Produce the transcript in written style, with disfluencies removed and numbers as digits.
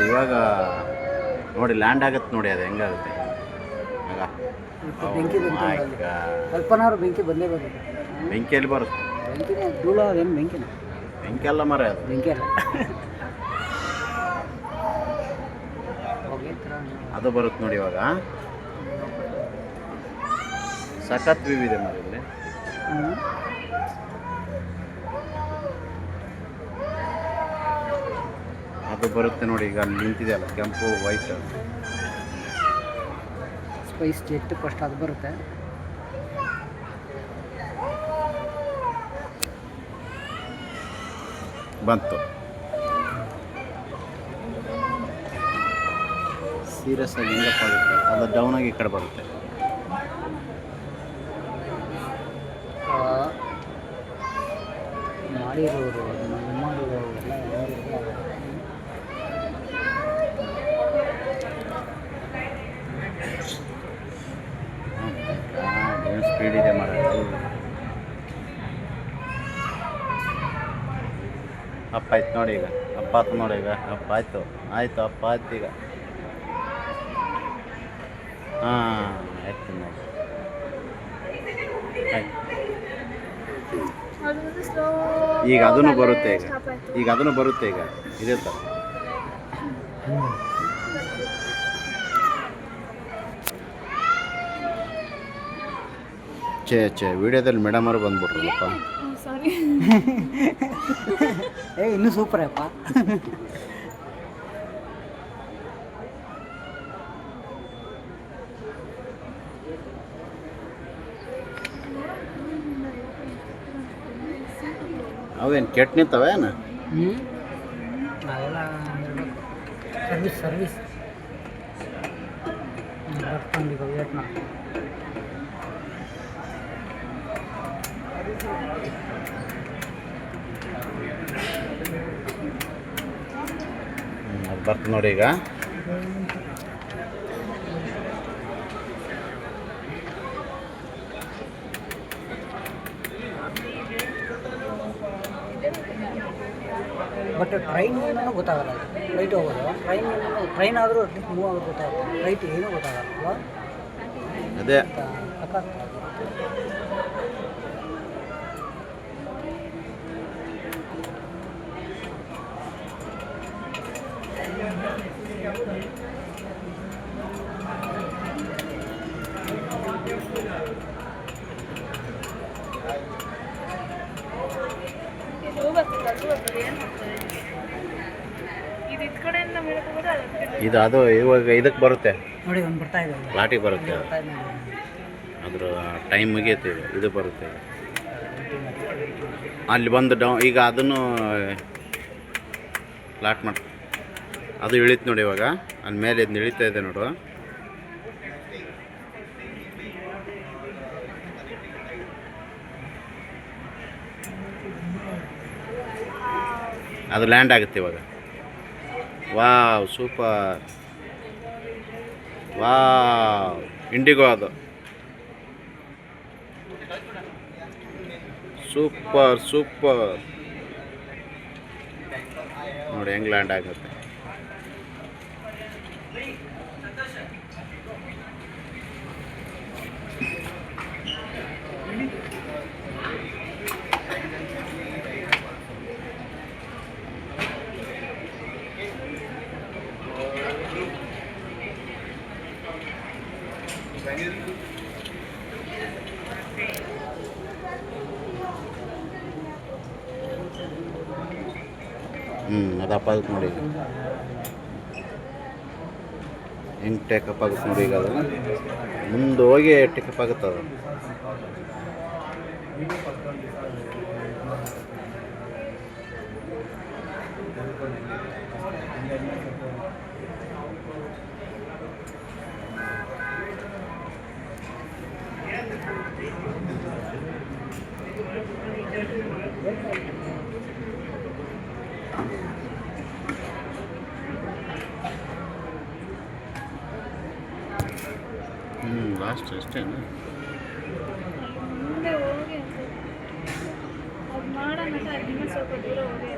ಇವಾಗ ನೋಡಿ ಲ್ಯಾಂಡ್ ಆಗುತ್ತೆ ನೋಡಿ, ಅದು ಹೆಂಗಾಗುತ್ತೆ ಆಗ. ಬೆಂಕಿ ಸ್ವಲ್ಪನಾದ್ರು ಬೆಂಕಿ ಬಂದೇ ಬರುತ್ತೆ. ಬೆಂಕಿಯಲ್ಲಿ ಬರುತ್ತೆ. ಬೆಂಕಿನೇ ಧೂಳ, ಅದೇನು ಬೆಂಕಿನ? ಬೆಂಕಿ ಅಲ್ಲ ಮರ, ಅದು ಬೆಂಕಿ ಅಲ್ಲ. ಅದು ಬರುತ್ತೆ ನೋಡಿ ಇವಾಗ. ಸಖತ್ ವ್ಯೂ ಇದೆ ಮರ ಇಲ್ಲಿ. ಅದು ಬರುತ್ತೆ ನೋಡಿ, ಈಗ ಅಲ್ಲಿ ನಿಂತಿದೆ ಅಲ್ಲ ಕೆಂಪು ವೈಟ್ ಸ್ಪೈಸ್ ಜೆಟ್ ಫಸ್ಟ್ ಅದು ಬರುತ್ತೆ. ಬಂತು. ಸೀರಿಯಸ್ ಆಗಿ ಹೆಂಗಪ್ಪ ಆಗುತ್ತೆ, ಅದು ಡೌನ್ ಆಗಿ ಈ ಕಡೆ ಬರುತ್ತೆ. ಮಾಡಿರೋರು ಏನು ಸ್ಪೀಡ್ ಇದೆ ಮರ. ಅಪ್ಪ ಆಯ್ತು ನೋಡಿ ಈಗ, ಅಪ್ಪ ಆಯ್ತು ನೋಡಿ ಈಗ, ಅಪ್ಪ ಆಯ್ತು ಆಯ್ತು ಅಪ್ಪ ಆಯ್ತು ಈಗ. ಹಾಂ ಆಯ್ತು ನೋಡಿ, ಆಯ್ತು. ಈಗ ಅದನ್ನು ಬರುತ್ತೆ, ಈಗ ಅದನ್ನು ಬರುತ್ತೆ ಈಗ ಇದೇ ಥರ. ಛೇ ವಿಡಿಯೋದಲ್ಲಿ ಮೇಡಮ್ ಅವರು ಬಂದ್ಬಿಟ್ರಲ್ಲಪ್ಪ. ಇನ್ನೂ ಸೂಪರ್ ಅಪ್ಪ. ಅವೇನು ಕೆಟ್ಟ ನಿಂತವೇನು? ಅದೆಲ್ಲ ಸರ್ವಿಸ್ ಬರ್ಕೊಂಡು ವೇಟ್ ಮಾಡಿ. ಅದು ಬರ್ತದೆ ನೋಡಿ ಈಗ. ಬಟ್ ಟ್ರೈನ್ ಏನೋ ಗೊತ್ತಾಗಲ್ಲ, ಫ್ಲೈಟ್ ಹೋಗೋದು. ಟ್ರೈನ್ ಆದರೂ ಅಟ್ಲೀಸ್ಟ್ ಮೂವ್ ಆಗೋದು ಗೊತ್ತಾಗುತ್ತೆ. ಫ್ಲೈಟ್ ಏನೂ ಗೊತ್ತಾಗಲ್ಲ. ಅದೇ ಇದು ಅದು ಇವಾಗ ಇದಕ್ಕೆ ಬರುತ್ತೆ ನೋಡಿ, ಒಂದು ಬರ್ತಾ ಇದೆ, ಲಾಟಿಗೆ ಬರುತ್ತೆ. ಅದ್ರ ಟೈಮ್ ಮುಗಿಯುತ್ತೆ. ಇದು ಬರುತ್ತೆ ಅಲ್ಲಿ ಬಂದು ಈಗ ಅದನ್ನು ಲಾಟ್ ಮಾಡಿ ಅದು ಇಳಿತು ನೋಡಿ ಇವಾಗ. ಅಲ್ಲಿ ಮೇಲೆ ಇದು ಇಳಿತಾ ಇದೆ ನೋಡು. ಅದು ಲ್ಯಾಂಡ್ ಆಗುತ್ತೆ ಇವಾಗ. ವಾವ್ ಸೂಪರ್, ವಾವ್ ಇಂಡಿಗೋ ಅದು ಸೂಪರ್ ನೋಡಿ ಹೆಂಗೆ ಲ್ಯಾಂಡ್ ಆಗುತ್ತೆ. ಅದಪ್ಪ ಆಗುತ್ತೆ ನೋಡಿ ಈಗ ಹೆಂಗೆ ಟೇಕಪ್ ಆಗುತ್ತೆ ನೋಡಿ. ಈಗ ಅದು ಮುಂದೆ ಹೋಗಿ ಟೇಕಪ್ ಆಗುತ್ತೆ ಅದು. ಲಾಸ್ಟ್ ಅಷ್ಟೇನಾ? ಮುಂದೆ ಹೋಗಿ ಅದು ಮಾಡೋಣ, ಸ್ವಲ್ಪ ದೂರ ಹೋಗಿ